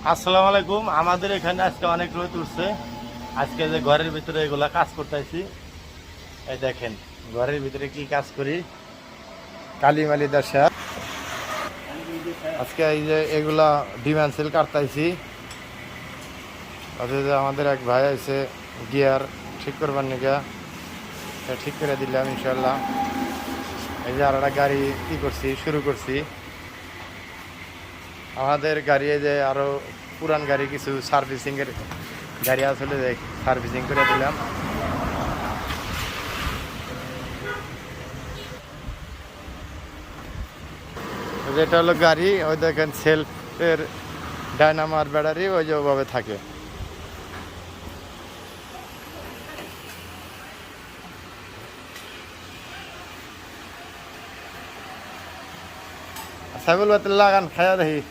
আসসালামু আলাইকুম। আমাদের এখানে আজকে অনেক রোদ উঠছে। আজকে যে ঘরের ভিতরে এগুলা কাজ করতেছি, এই দেখেন ঘরের ভিতরে কি কাজ করি। কালিমালি দশা আজকে এই যে এগুলা ডিমেনসিল কাটতাইছি। অথচ আমাদের এক ভাই আছে গিয়ার ঠিক করবার নিগা, ঠিক করে দিলাম ইনশাল্লাহ। এই যে আর একটা গাড়ি কি করছি, শুরু করছি। আমাদের গাড়ি এই যে আরো পুরান গাড়ি কিছু সার্ভিসিং এর গাড়ি আসলে সার্ভিসিং করে দিলাম। যেটা হলো গাড়ি, ওই দেখেন সেলফের ডায়নামার ব্যাটারি ওই যে ওভাবে থাকে। সাইবুল বাতিল লাগান খায়া দেখি।